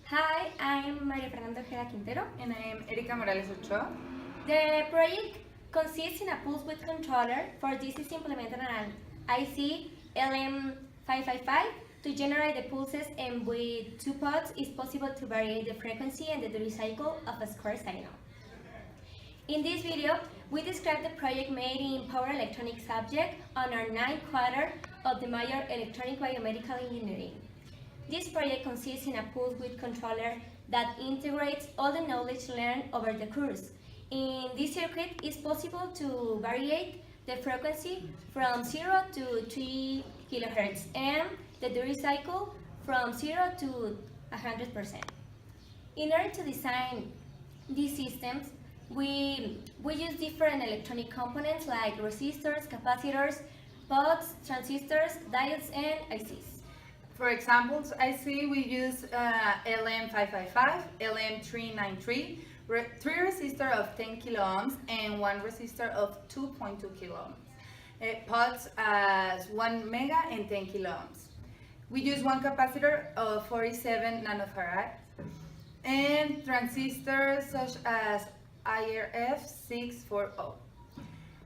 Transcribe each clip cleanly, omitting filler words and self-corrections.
Hi, I'm Maria Fernanda Ojeda Quintero. And I am Erika Morales Ochoa. The project consists in a pulse width controller. For this is implemented an IC LM555 to generate the pulses, and with two pods it's possible to vary the frequency and the duty cycle of a square signal. In this video, we describe the project made in Power Electronics subject on our 9th quarter of the major Electronic Biomedical Engineering. This project consists in a pulse width controller that integrates all the knowledge learned over the course. In this circuit, it's possible to vary the frequency from 0 to 3 kHz and the duty cycle from 0 to 100%. In order to design these systems, we use different electronic components like resistors, capacitors, pods, transistors, diodes, and ICs. For examples, IC we use LM555, LM393, 3 resistor of 10 kilo ohms and 1 resistor of 2.2 kilo ohms. Pods as 1 mega and 10 kilo ohms. We use one capacitor of 47 nanofarad and transistors such as IRF640.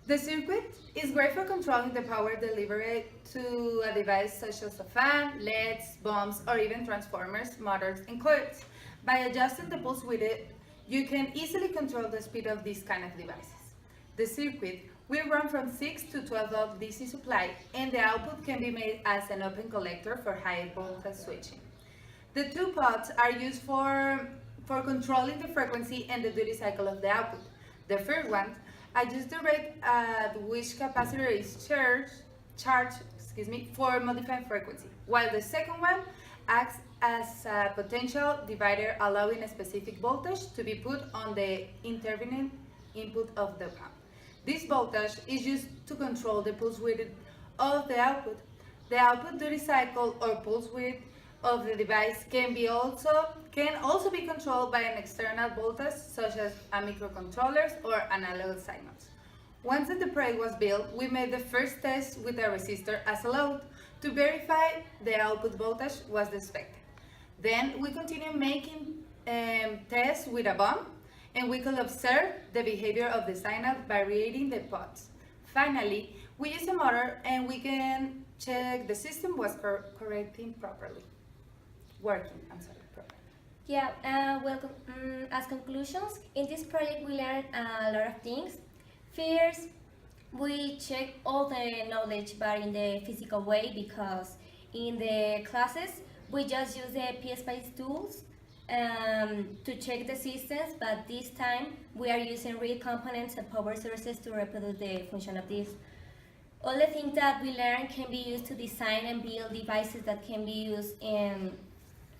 The circuit is great for controlling the power delivered to a device such as a fan, LEDs, bombs, or even transformers, motors, and coils. By adjusting the pulse width, you can easily control the speed of these kind of devices. The circuit will run from 6 to 12 volt DC supply, and the output can be made as an open collector for high voltage switching. The two pods are used for controlling the frequency and the duty cycle of the output. The first one adjusts the rate at which capacitor is charged for modifying frequency, while the second one acts as a potential divider, allowing a specific voltage to be put on the intervening input of the pump. This voltage is used to control the pulse width of the output. The output duty cycle or pulse width of the device can also be controlled by an external voltage such as a microcontrollers or analog signals. Once that the project was built, we made the first test with a resistor as a load to verify the output voltage was expected. Then we continued making tests with a bomb, and we could observe the behavior of the signal varying the pods. Finally, we use a motor and we can check the system was working properly. Yeah, as conclusions, in this project we learned a lot of things. First, we check all the knowledge but in the physical way, because in the classes we just use the PSPICE tools to check the systems, but this time we are using real components and power sources to reproduce the function of this. All the things that we learn can be used to design and build devices that can be used in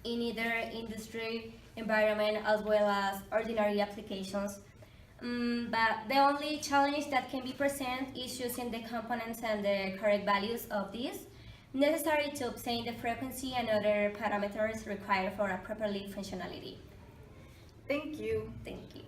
either industry environment as well as ordinary applications. But the only challenge that can be present is choosing the components and the correct values of these necessary to obtain the frequency and other parameters required for a properly functionality. Thank you. Thank you.